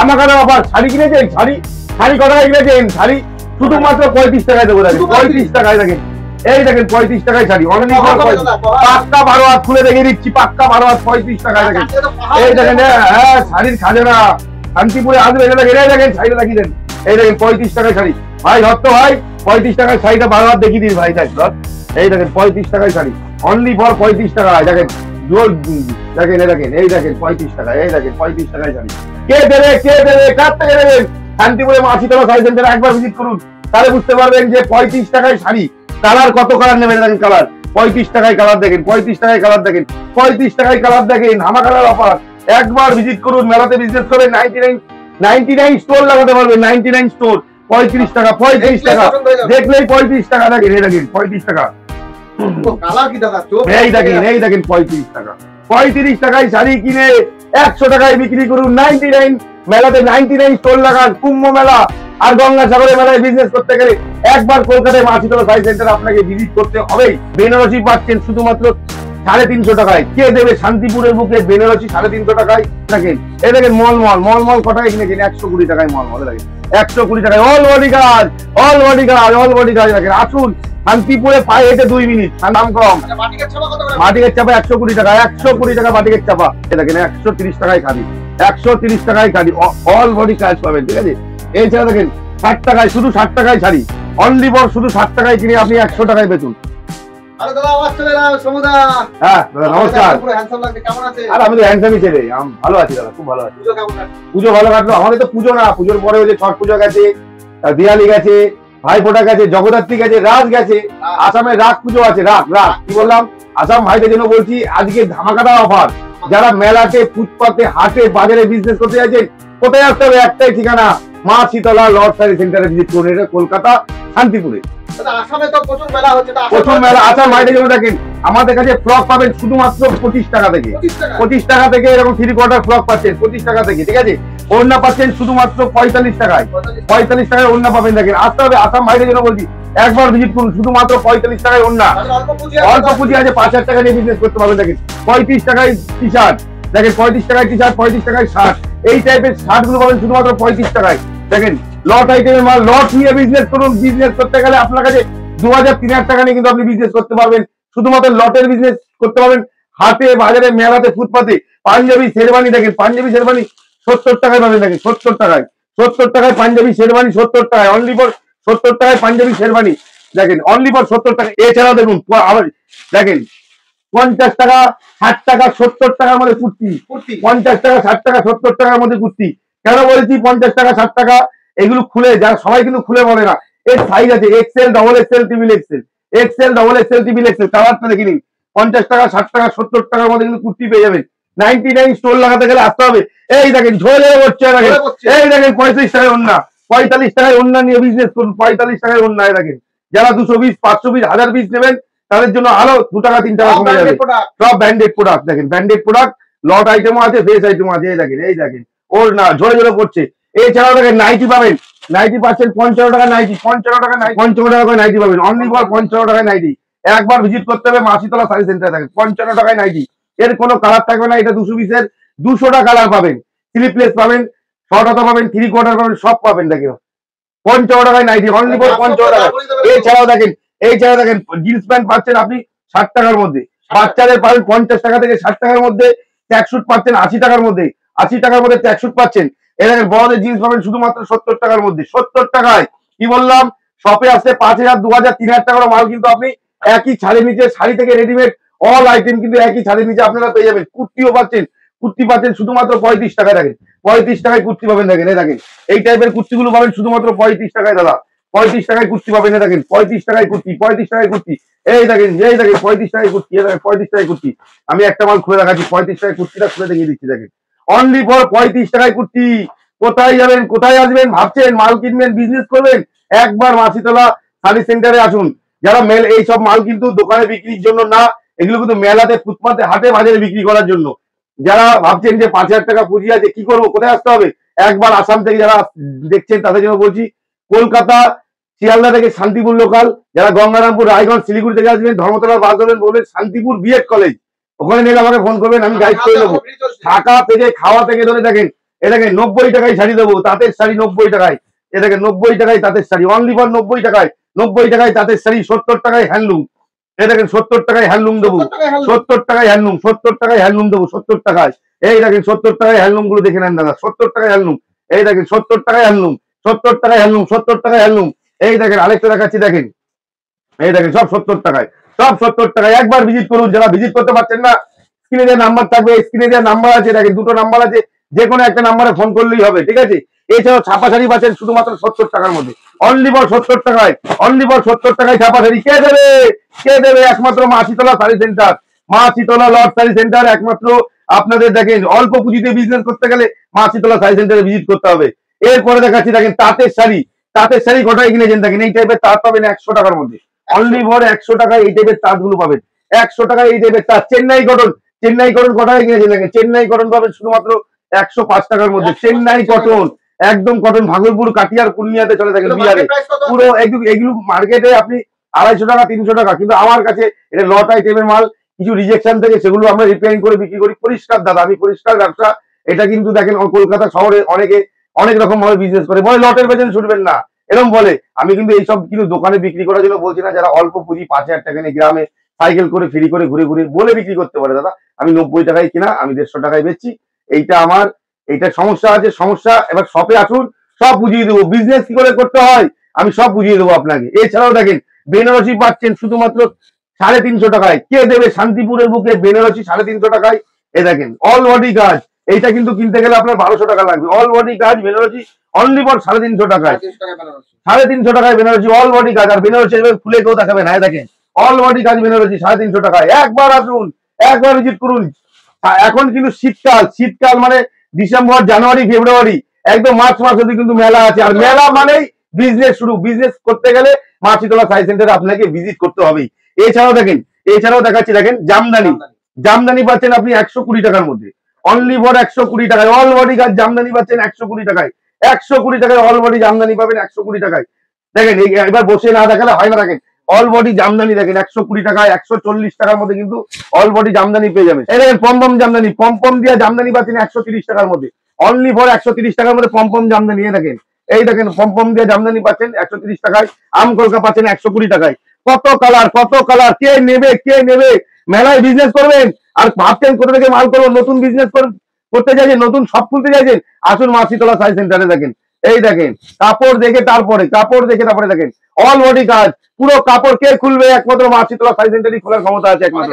আমাকে আবার শাড়ি কিনেছেন, শাড়ি শাড়ি কত টাকায় কিনেছেন? শাড়ি শুধুমাত্র 35 টাকায় দেবো। দেখেন 35 টাকায়, দেখেন এই দেখেন 35 টাকায় শাড়ি। অনলি পাক্কা 12 হাত খুলে দেখে দিচ্ছি, পাক্কা 12 হাত 35 টাকায়। দেখেন এই দেখেন, হ্যাঁ শাড়ির খাজানা শান্তিপুরে আসবে। এটা দেখেন, এই দেখেন শাড়িটা দেখিয়ে দেন, এই দেখেন 35 টাকায় শাড়ি। ভাই ধরতো ভাই 35 টাকায় শাড়িটা 12 হাত দেখিয়ে দিন ভাই। দেখ এই দেখেন 35 টাকায় শাড়ি, অনলি ফর 35 টাকায়। দেখেন দেখেন এই দেখেন, এই দেখেন 35 টাকায়, এই দেখেন 35 টাকায় শাড়ি। কে দেবে, কে দেবে, কার থেকে দেবেন? শান্তিপুরে মাছিতলা শাড়ি সেন্টারে একবার ভিজিট করুন, তাহলে বুঝতে পারবেন যে 35 টাকায় শাড়ি। কালার কত কালার নেবেন? দেখেন কালার 35 টাকায় কালার দেখেন, 35 টাকায় কালার দেখেন, 35 টাকায় কালার দেখেন। হামা কালার অফার, একবার ভিজিট করুন। মেলাতে বিজনেস করে 99 স্টোর লাগাতে পারবেন। 99 স্টোর 35 টাকা, 35 টাকা দেখলেই 35 টাকা। দেখেন এই দেখেন 35 টাকা, এই দেখেন, এই দেখেন 35 টাকা। 35 টাকায় শাড়ি কিনে 100 টাকায় বিক্রি করুন। 99 মেলাতে 99 স্টোর লাগান। কুম্ভ মেলা আর গঙ্গাসাগরের মেলায় বিজনেস করতে গেলে একবার কলকাতায় মাছিতলা শাড়ি সেন্টার আপনাকে ভিজিট করতে হবেই। বেনারসি পাচ্ছেন শুধুমাত্র 350 টাকায়। কে দেবে? শান্তিপুরের বুকে বেনারসি 350 টাকায়। দেখেন এই দেখেন মলমল কটায় কিনেছেন? 120 টাকায় মলমল। দেখেন 120 টাকায় অল বডি কাজ, অল বডি কাজ, অল বডি কাজ। দেখেন আসুন শান্তিপুরে পায়ে হেঁটে 2 মিনিট, দাম কম। বাটিকের চাপা 120 টাকা, 120 টাকা বাটিকের চাপা। দেখেন 130 টাকায় খাদি, 130 টাকায় খাদি, অল বডি কাজ পাবেন। ঠিক আছে, এছাড়া দেখেন 60 টাকায়, শুধু 60 টাকায় শাড়ি। অনলি ফর শুধু 60 টাকায় কিনে আপনি 100 টাকায় বেচুন। হ্যাঁ দাদা নমস্কার। আর আমি তো হ্যান্ডসামই ছেলে, ভালো আছি দাদা, খুব ভালো আছি। পুজো ভালো কাটলো। আমাদের তো পুজো না, পুজোর পরে ওই যে ছট পুজো গেছে, দিওয়ালি গেছে, ভাইফোঁটা গেছে, জগদ্ধাত্রী গেছে, রাজ গেছে, আসামের রাগ পুজো আছে। রাগ কি বললাম? আসাম ভাইদের জন্য বলছি আজকে ধামাকাটা অফার। যারা মেলাতে, ফুটপাতে, হাটে, বাজারে বিজনেস করতে যাচ্ছেন, কোথায় আসতে হবে? একটাই ঠিকানা, মা শীতলা লর্ড শাড়ি সেন্টারে ভিজিট করুন। এটা কলকাতা শান্তিপুরে। আসামে তো প্রচুর মেলা হচ্ছে, প্রচুর মেলা। আসাম ভাইদের জন্য দেখেন আমাদের কাছে ফ্রক পাবেন শুধুমাত্র 25 টাকা থেকে। 25 টাকা থেকে এরকম 3/4 ফ্রক পাচ্ছেন 25 টাকা থেকে। ঠিক আছে, ওড়না পাচ্ছেন শুধুমাত্র 45 টাকায়। 45 টাকায় ওড়না পাবেন। দেখেন আসতে হবে, আসাম ভাইদের জন্য বলছি একবার ভিজিট করুন। শুধুমাত্র 45 টাকায় ওড়না, অল্প পুঁজি আছে, 5,000 টাকা নিয়ে বিজনেস করতে পারবেন। দেখেন 35 টাকায় টি শার্ট, দেখেন 35 টাকায় টি শার্ট, 35 টাকায় শার্ট। এই টাইপের শার্ট গুলো পাবেন শুধুমাত্র 35 টাকায়। দেখেন লট আইটেমের মাল, লট নিয়ে বিজনেস করুন। বিজনেস করতে গেলে আপনার কাছে 2000-3000 টাকা নিয়ে কিন্তু আপনি বিজনেস করতে পারবেন। শুধুমাত্র লটের বিজনেস করতে পারবেন। হাটে, বাজারে, মেলাতে, ফুটপাতে পাঞ্জাবি শেরবানি, দেখেন পাঞ্জাবি শেরবানি 70 টাকায় পাবেন। দেখেন 70 টাকায়, 70 টাকায় পাঞ্জাবি শেরবানি, 70 টাকায়, অনলি ফর 70 টাকায় পাঞ্জাবি শেরবানি। দেখেন অনলি ফর 70 টাকা। এছাড়াও দেখুন আবার দেখেন 50 টাকা, 60 টাকা, 70 টাকার মধ্যে কুর্তি। 50 টাকা, 60 টাকা, 70 টাকার মধ্যে কুর্তি। কেন বলছি 50 টাকা, 60 টাকা? এগুলো খুলে, যারা সবাই কিন্তু খুলে বলে না, এর সাইজ আছে XL, double XL, triple XL, XL, double XL, triple XL. কালারটা দেখে নিন। 50 টাকা, 60 টাকা, 70 টাকার মধ্যে কিন্তু কুর্তি পেয়ে যাবেন। 99 স্টোর লাগাতে গেলে আসতে হবে। এই দেখেন ঝোলে পড়ছে, দেখেন এই দেখেন 35 টাকায় ওড়না, 45 টাকায় ওড়না নিয়ে বিজনেস করুন। 45 টাকায় ওড়না। দেখেন যারা 200 পিস, 500 পিস, 1000 পিস নেবেন তাদের জন্য আরো 2 টাকা 3 টাকা কমে যাবে। সব ব্র্যান্ডেড প্রোডাক্ট। দেখেন ব্র্যান্ডেড প্রোডাক্ট, লট আইটেমও আছে, ফ্রেশ আইটেমও আছে। এই দেখেন, এই দেখেন ওড়না ঝরে পড়ছে। এছাড়াও দেখেন নাইটি পাবেন। নাইটি পাচ্ছেন 55 টাকা নাইটি, 55 টাকা নাইটি, 55 টাকা করে নাইটি পাবেন। অনলি ফর 55 টাকায় নাইটি। একবার ভিজিট করতে হবে মাছিতলা শাড়ি সেন্টারে। দেখেন 55 টাকায় নাইটি। এর কোনো কালার থাকবে না। এটা 200 পিসের 200টা কালার পাবেন। স্লিপলেস পাবেন, শর্ট হাতা পাবেন, 3/4 পাবেন, সব পাবেন। দেখেন 55 টাকায় নাইটি, অনলি ফর 55 টাকা। এছাড়াও দেখেন জিন্স প্যান্ট পাচ্ছেন আপনি 60 টাকার মধ্যে। বাচ্চাদের পাবেন 50 টাকা থেকে 60 টাকার মধ্যে। ট্র্যাকস্যুট পাচ্ছেন 80 টাকার মধ্যে। 80 টাকার মধ্যে ট্র্যাকস্যুট পাচ্ছেন। এখানে বড়দের জিন্স পাবেন শুধুমাত্র 70 টাকার মধ্যে। 70 টাকায়। কি বললাম? শপে আসতে 5000, 2000, 3000 টাকার মাল কিন্তু আপনি একই ছাদের নিচে, শাড়ি থেকে রেডিমেড অল আইটেম কিন্তু একই ছাদের নিচে আপনারা পেয়ে যাবেন। কুর্তিও পাচ্ছেন, কুর্তি পাচ্ছেন শুধুমাত্র 35 টাকা। দেখেন 35 টাকায় কুর্তি পাবেন। দেখেন এই দেখেন এই টাইপের কুর্তিগুলো পাবেন শুধুমাত্র 35 টাকায়। দাদা 35 টাকায় কুর্তি পাবেন। দেখেন 35 টাকায় কুর্তি, 35 টাকায় কুর্তি। এই দেখেন 35 টাকায় কুর্তি, এই দেখেন 35 টাকায় কুর্তি। আমি একটা মাল খুলে দেখাচ্ছি, 35 টাকায় কুর্তিটা খুলে দেখিয়ে দিচ্ছি। দেখেন অনলি ফর 35 টাকায় কুর্তি। কোথায় যাবেন, কোথায় আসবেন ভাবছেন, মাল কিনবেন, বিজনেস করবেন, একবার মাছিতলা শাড়ি সেন্টারে আসুন। যারা এইসব মাল কিন্তু দোকানে বিক্রির জন্য না, এগুলো কিন্তু মেলাতে, ফুটপাতে, হাটে, বাজারে বিক্রি করার জন্য। যারা ভাবছেন যে 5000 টাকা পুঁজি আছে, কি করবো, কোথায় আসতে হবে, একবার আসাম থেকে যারা দেখছেন তাদের জন্য বলছি, কলকাতা শিয়ালদা থেকে শান্তিপুর লোকাল, যারা গঙ্গারামপুর, রায়গঞ্জ, শিলিগুড়ি থেকে আসবেন, ধর্মতলার বাস ধরবেন, বলবেন শান্তিপুর বিএড কলেজ, ওখানে নিয়ে আমাকে ফোন করবেন, আমি গাইড করে দেবো। থাকা থেকে, খাওয়া থেকে ধরে দেখেন এ দেখেন 90 টাকায় শাড়ি দেবো, তাঁতের শাড়ি 90 টাকায়। এ দেখেন 90 টাকায় তাঁতের শাড়ি, অনলি ফর 90 টাকায়। 90 টাকায় তাঁতের শাড়ি, 70 টাকায় হ্যান্ডলুম। এ দেখেন 70 টাকায় হ্যান্ডলুম দেবো, 70 টাকায় হ্যান্ডলুম, 70 টাকায় হ্যান্ডলুম দেবো, 70 টাকায়। এই দেখেন 70 টাকায় হ্যান্ডলুম গুলো দেখে নেন দাদা, 70 টাকায় হ্যান্ডলুম। এই দেখেন 70 টাকায় হ্যান্ডলুম, 70 টাকায় হ্যান্ডলুম, 70 টাকায় হ্যান্ডলুম। এই দেখেন আরেকটা দেখাচ্ছি, দেখেন এই দেখেন সব 70 টাকায়, সব 70 টাকায়। একবার ভিজিট করুন, যারা ভিজিট করতে পারছেন না, স্ক্রিনে যে নাম্বার থাকবে, স্ক্রিনে যে নাম্বার আছে, দেখেন দুটো নাম্বার আছে, যে কোনো একটা নাম্বারে ফোন করলেই হবে, ঠিক আছে। এছাড়াও ছাপা শাড়ি পাচ্ছেন শুধুমাত্র 70 টাকার মধ্যে, অনলি ফর 70 টাকায়, অনলি ফর 70 টাকায় ছাপা শাড়ি। কে দেবে? কে দেবে? একমাত্র মা শীতলা শাড়ি সেন্টার, মা শীতলা লট শাড়ি সেন্টার একমাত্র। আপনাদের দেখেন অল্প পুঁজিতে বিজনেস করতে গেলে মা শীতলা শাড়ি সেন্টারে ভিজিট করতে হবে। এরপরে দেখাচ্ছি, দেখেন তাঁতের শাড়ি, তাঁতের শাড়ি কটায় কিনেছেন, দেখেন এই টাইপের তাঁত পাবেন 100 টাকার মধ্যে, অনলি ফর 100 টাকায় এই টাইপের তাঁত গুলো পাবেন, 100 টাকায় এই টাইপের তাঁত। চেন্নাই কটন, চেন্নাই কটন কটায় কিনেছেন, দেখেন চেন্নাই কটন পাবেন শুধুমাত্র 105 টাকার মধ্যে। চেন্নাই কটন, একদম কটন, ভাগলপুর, কাটিয়ার, পূর্ণিয়াতে চলে থাকেন, বিহারে পুরো এগুলো মার্কেটে আপনি 250 টাকা 300 টাকা, কিন্তু আমার কাছে এটা লট আইটেমের মাল, কিছু রিজেকশন থেকে সেগুলো আমরা রিপেয়ারিং করে বিক্রি করি। পরিষ্কার দাদা, আমি পরিষ্কার ব্যবসা। এটা কিন্তু দেখেন কলকাতা শহরে অনেকে অনেক রকম ভাবে বিজনেস করে, বলে লটের পেছনে ছুটবেন না, এরকম বলে। আমি কিন্তু এইসব কিন্তু দোকানে বিক্রি করার জন্য বলছি না, যারা অল্প পুঁজি 5000 টাকা নিয়ে গ্রামে সাইকেল করে ফ্রি করে ঘুরে ঘুরে বলে বিক্রি করতে পারে, দাদা আমি 90 টাকায় কিনা, আমি 150 টাকায় বেচছি। এইটা আমার, এইটা সমস্যা আছে, সমস্যা। এবার শপে আসুন, সব বুঝিয়ে দেবো, বিজনেস কি করে করতে হয় আমি সব বুঝিয়ে দেবো আপনাকে। এছাড়াও দেখেন বেনারসি পাচ্ছেন শুধুমাত্র 350 টাকায়। কে দেবে? শান্তিপুরের বুকে বেনারসি 350 টাকায়। এ দেখেন অল বডি কাজ, এইটা কিন্তু কিনতে গেলে আপনার 1200 টাকা লাগবে। অল বডি কাজ বেনারসি অনলি ফর 350 টাকায়, 350 টাকায় বেনারসি অল বডি কাজ। আর বেনারসি খুলে কেউ দেখাবে না, দেখেন অল বডি কাজ বেনারসি 350 টাকায়। একবার আসুন, একবার ভিজিট করুন। এখন কিন্তু শীতকাল, শীতকাল মানে ডিসেম্বর, জানুয়ারি, ফেব্রুয়ারি, একদম মার্চ মাস অব্দি কিন্তু মেলা আছে। আর মেলা মানেই বিজনেস শুরু। বিজনেস করতে গেলে মা শীতলা সাই সেন্টারে আপনাকে ভিজিট করতে হবেই। এছাড়াও দেখেন, এছাড়াও দেখাচ্ছি, দেখেন জামদানি, জামদানি পাচ্ছেন আপনি 120 টাকার মধ্যে, অনলি ফর 120 টাকায়। অল বডি কাজ জামদানি পাচ্ছেন 120 টাকায়, 120 টাকায় অল বডি জামদানি পাবেন 120 টাকায়। দেখেন এবার বসে না দেখালে হয় না, দেখেন অল বডি জামদানি দেখেন 120 টাকায়, 140 টাকার মধ্যে কিন্তু অল বডি জামদানি পেয়ে যাবেন। এই দেখেন পমপম জামদানি, পমপম দিয়ে জামদানি পাচ্ছেন 130 টাকার মধ্যে, অনলি ফর 130 টাকার মধ্যে পমপম জামদানি। দেখেন এই দেখেন পমপম দিয়ে জামদানি পাচ্ছেন 130 টাকায়। আম কলকা পাচ্ছেন 120 টাকায়। কত কালার, কত কালার, কে নেবে, কে নেবে? মেলায় বিজনেস করবেন আর ভাবছেন কোথা থেকে মাল করবো, নতুন বিজনেস করতে চাইছেন, নতুন শপ খুলতে চাইছেন, আসুন মা শীতলা সাই সেন্টারে। দেখেন এই দেখেন কাপড় দেখে তারপরে, কাপড় দেখে তারপরে দেখেন অল বডি কাজ, পুরো কাপড় কে খুলবে? একমাত্র মা শীতলা সাই সেন্টারই খোলার ক্ষমতা আছে একমাত্র।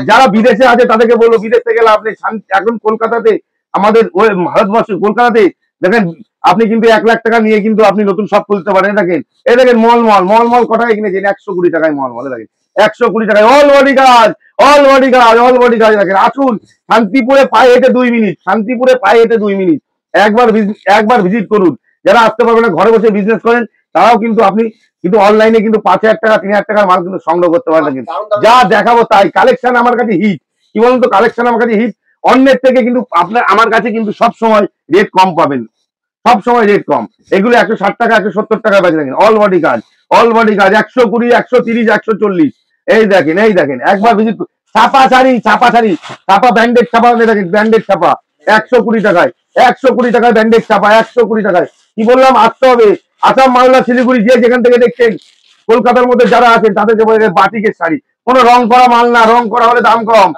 যারা বিদেশে আছে তাদেরকে বলবো, বিদেশ থেকে গেলে আপনি এখন কলকাতাতে, আমাদের ভারতবর্ষ কলকাতাতে দেখেন আপনি কিন্তু 1 লাখ টাকা নিয়ে কিন্তু আপনি নতুন শপ খুলতে পারেন। দেখেন এই দেখেন মলমল, মলমল কটায় কিনেছেন? 120 টাকায় মলমল। দেখেন 120 টাকায় অল বডি কাজ, অল বডি কাজ, অল বডি কাজ। দেখেন আসুন, শান্তিপুরে পায়ে হেঁটে 2 মিনিট, শান্তিপুরে পায়ে হেঁটে 2 মিনিট। একবার ভিজিট করুন। যারা আসতে পারবে না, ঘরে বসে বিজনেস করেন, তারাও কিন্তু আপনি কিন্তু অনলাইনে কিন্তু 5000 টাকা 3000 টাকার মাল কিন্তু সংগ্রহ করতে পারেন। কিন্তু যা দেখাবো তাই, কালেকশন আমার কাছে হিট। কি বলুন তো, কালেকশন আমার কাছে হিট। অন্যের থেকে কিন্তু আপনার আমার কাছে কিন্তু সব সময় রেট কম পাবেন, সব সময় রেট কম। এগুলো 160 টাকা 170 টাকা বেচে দেখেন অল বডি কাজ, অল বডি কাজ 120 130 140। এই দেখেন, এই দেখেন একবার ভিজিট। ছাপা শাড়ি, ছাপা শাড়ি, ছাপা ব্র্যান্ডেড ছাপা, দেখেন ব্র্যান্ডেড ছাপা 120 টাকায়, 120 টাকায় ব্র্যান্ডেড ছাপা 120 টাকায়। কি বললাম? আসতে হবে। আসাম, মালদা, শিলিগুড়ি, যে যেখান থেকে দেখছেন, কলকাতার মধ্যে যারা আছেন তাদেরকে বলে বাটিকের শাড়ি, কোনো রং করা মাল না, রং করা হলে দাম কম।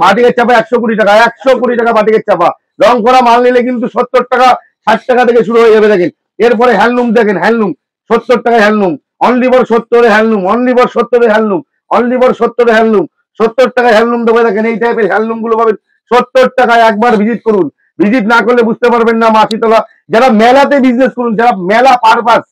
বাটিকের চাপা 120 টাকা, 120 টাকা বাটিকের চাপা। রং করা মাল নিলে কিন্তু 70 টাকা 60 টাকা থেকে শুরু হয়ে যাবে। দেখেন এরপরে হ্যান্ডলুম, দেখেন হ্যান্ডলুম 70 টাকায় handloom, only for 70 handloom, only for 70 handloom, only for 70 handloom, 70 টাকায় হ্যান্ডলুম দেবো। দেখেন এই টাইপের হ্যান্ডলুম গুলো পাবেন 70 টাকায়। একবার ভিজিট করুন, ভিজিট না করলে বুঝতে পারবেন না মা শীতলা। যারা মেলাতে বিজনেস করুন, যারা মেলা পারপাস,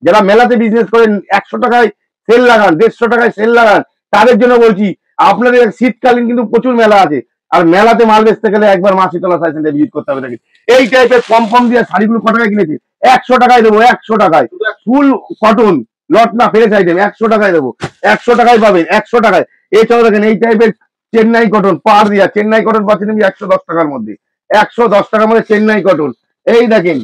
যারা মেলাতে বিজনেস করেন, 100 টাকায় সেল লাগান, 150 টাকায় সেল লাগান, তাদের জন্য বলছি। আপনাদের শীতকালীন কিন্তু প্রচুর মেলা আছে, আর মেলাতে মাল বেচতে গেলে একবার মা শীতলা সাই সেন্টারে ভিজিট করতে হবে। দেখেন এই টাইপের কম কম দিয়ে শাড়িগুলো কত টাকায় কিনেছি? 100 টাকায় দেবো, 100 টাকায়। ফুল কটন, লট না ফ্রেশ আইটেম, 100 টাকায় দেবো, 100 টাকায় পাবেন, 100 টাকায়। এছাড়াও দেখেন এই টাইপের চেন্নাই কটন পার দিয়া, চেন্নাই কটন পাচ্ছেন 110 টাকার মধ্যে, 110 টাকার মধ্যে চেন্নাই কটন। এই দেখেন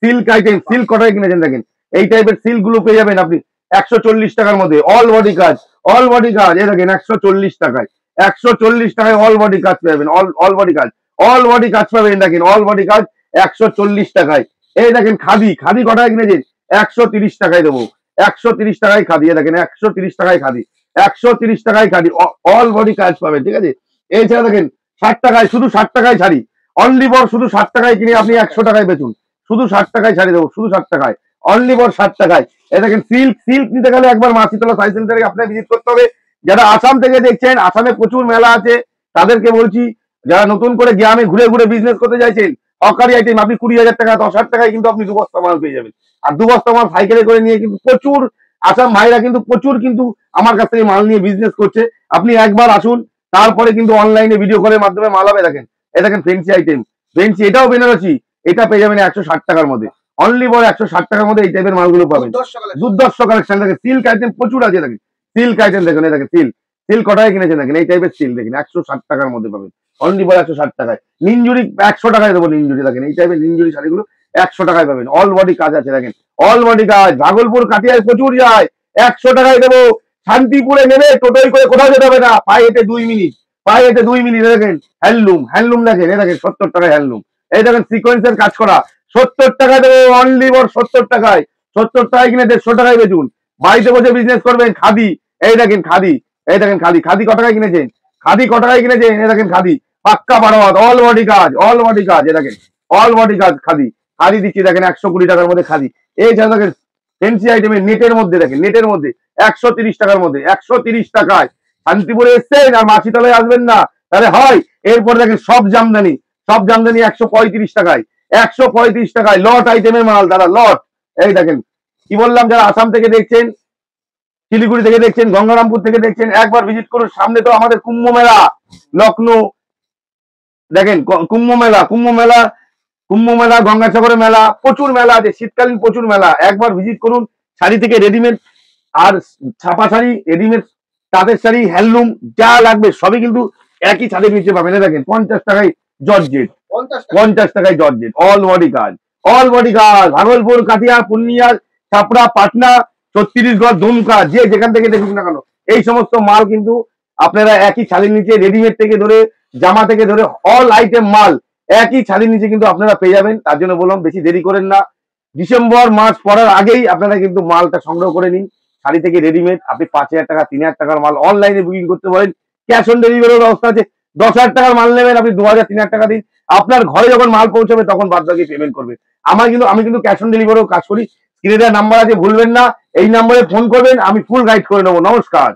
সিল্ক আইটেম, সিল্ক কটায় কিনেছেন? দেখেন এই টাইপের সিল্ক গুলো পেয়ে যাবেন আপনি 140 টাকার মধ্যে, অল বডি কাজ, অল বডি কাজ। এই দেখেন 140 টাকায়, 140 টাকায় অল বডি কাজ পেয়ে যাবেন, অল বডি কাজ, অল বডি কাজ পাবেন, দেখেন অল বডি কাজ 140 টাকায়। এই দেখেন খাদি, খাদি কটায় কিনেছেন? 130 টাকায় দেবো, 130 টাকায় খাদি। দেখেন 130 টাকায় খাদি, 130 টাকায় খাদি, অল বডি কাজ পাবেন, ঠিক আছে। এছাড়া দেখেন 60 টাকায়, শুধু 60 টাকায় শাড়ি, অনলি ফর শুধু 60 টাকায় কিনে আপনি 100 টাকায় বেচুন, শুধু 60 টাকায় শাড়ি দেবো, শুধু 60 টাকায়, অনলি ফর 60 টাকায়। এই দেখেন সিল্ক, সিল্ক নিতে গেলে একবার মাছিতলা সাই সেন্টারে আপনাকে ভিজিট করতে হবে। যারা আসাম থেকে দেখছেন, আসামে প্রচুর মেলা আছে, তাদেরকে বলছি যারা নতুন করে গ্রামে ঘুরে ঘুরে বিজনেস করতে চাইছেন, অকারি আইটেম আপনি 20,000 টাকা 10,000 টাকায় কিন্তু আপনি 2 বস্তা মাল পেয়ে যাবেন। আর 2 বস্তা মাল সাইকেলে করে নিয়ে কিন্তু প্রচুর আসাম ভাইরা কিন্তু প্রচুর কিন্তু আমার কাছ থেকে মাল নিয়ে বিজনেস করছে। আপনি একবার আসুন, তারপরে কিন্তু অনলাইনে ভিডিও কলের মাধ্যমে মাল হবে। দেখেন এ দেখেন ফেন্সি আইটেম, ফেন্সি এটাও বেনারসি, এটা পেয়ে যাবেন 160 টাকার মধ্যে, অনলি ফর 160 টাকার মধ্যে এই টাইপের মালগুলো পাবেন। দুর্দর্শ কালেকশন, দেখেন সিল্ক আইটেম প্রচুর আছে, দেখেন সিল্ক আইটেম দেখেন, দেখেন সিল্ক, সিল্ক কটায় কিনেছেন দেখেন, এই টাইপের সিল্ক দেখেন 160 টাকার মধ্যে পাবেন, অনলি ফর 160 টাকায়। নিনজুরি 100 টাকায় দেবো, নিনজুরি দেখেন এই টাইপের নিনজুরি শাড়িগুলো 100 টাকায় পাবেন, অল বডি কাজ আছে। দেখেন অল বডি কাজ, ভাগলপুর কাটিয়ায় প্রচুর যায়, 100 টাকায় দেবো। শান্তিপুরে নেবে টোটোই করে কোথাও যেতে হবে না, পায়ে হেঁটে 2 মিনিট, পায়ে হেঁটে 2 মিনিট। দেখেন হ্যান্ডলুম, হ্যান্ডলুম দেখেন, এই দেখেন 70 টাকায় হ্যান্ডলুম, এই দেখেন সিকোয়েন্সের কাজ করা 70 টাকায় দেবো, অনলি ফর 70 টাকায়। 70 টাকায় কিনে 150 টাকায় বেচুন, বাড়িতে বসে বিজনেস করবেন। খাদি, এই দেখেন খাদি, এই দেখেন খাদি, খাদি ক টাকায় কিনেছেন? খাদি ক টাকায় কিনেছেন? এই দেখেন খাদি পাক্কা বারোয়াত, অল বডি কাজ, অল বডি কাজ, এ দেখেন অল বডি কাজ খাদি, খাদি দিচ্ছি দেখেন 120 টাকার মধ্যে খাদি। এই যা দেখেন ফেন্সি আইটেমের নেটের মধ্যে, দেখেন নেটের মধ্যে 130 টাকার মধ্যে, 130 টাকায়। শান্তিপুরে এসছেন আর মাছিতলায় আসবেন না তাহলে হয়। এরপর দেখেন সব জামদানি, সব জামদানি 135 টাকায়, 135 টাকায় লট আইটেমের মাল, দাদা লট। এই দেখেন কি বললাম, যারা আসাম থেকে দেখছেন, শিলিগুড়ি থেকে দেখছেন, গঙ্গারামপুর থেকে দেখছেন, একবার ভিজিট করুন। সামনে তো আমাদের কুম্ভ মেলা, লখনৌ দেখেন কুম্ভ মেলা, কুম্ভ মেলা, কুম্ভ মেলা, গঙ্গাসাগরের মেলা, প্রচুর মেলা আছে, শীতকালীন প্রচুর মেলা। একবার ভিজিট করুন। শাড়ি থেকে রেডিমেড আর ছাপা শাড়ি, রেডিমেড তাঁতের শাড়ি, হ্যান্ডলুম যা লাগবে সবই কিন্তু একই ছাদের নিচে পাবেন। দেখেন 50 টাকায় জর্জেট, 50 টাকায় জর্জেট, অল বডি কাজ, অল বডি কাজ। ভাগলপুর, কাটিয়া, পূর্ণিয়া, ছাপড়া, পাটনা, ছত্তিশগড়, দুমকা, যে যেখান থেকে দেখুন না কেন, এই সমস্ত মাল কিন্তু আপনারা একই ছাদের নিচে, রেডিমেড থেকে ধরে জামা থেকে ধরে অল আইটেম মাল একই ছাদের নিচে কিন্তু আপনারা পেয়ে যাবেন। তার জন্য বললাম বেশি দেরি করেন না, ডিসেম্বর মাস পড়ার আগেই আপনারা কিন্তু মালটা সংগ্রহ করে নিন। শাড়ি থেকে রেডিমেড আপনি 5,000 টাকা 3,000 টাকার মাল অনলাইনে বুকিং করতে পারেন, ক্যাশ অন ডেলিভারির ব্যবস্থা আছে। 10,000 টাকার মাল নেবেন আপনি 2,000 3,000 টাকা দিন, আপনার ঘরে যখন মাল পৌঁছাবে তখন বাদ বাকি পেমেন্ট করবে। আমি কিন্তু ক্যাশ অন ডেলিভারিও কাজ করি। স্ক্রিনে দেওয়া নাম্বার আছে, ভুলবেন না, এই নাম্বারে ফোন করবেন, আমি ফুল গাইড করে নেবো। নমস্কার।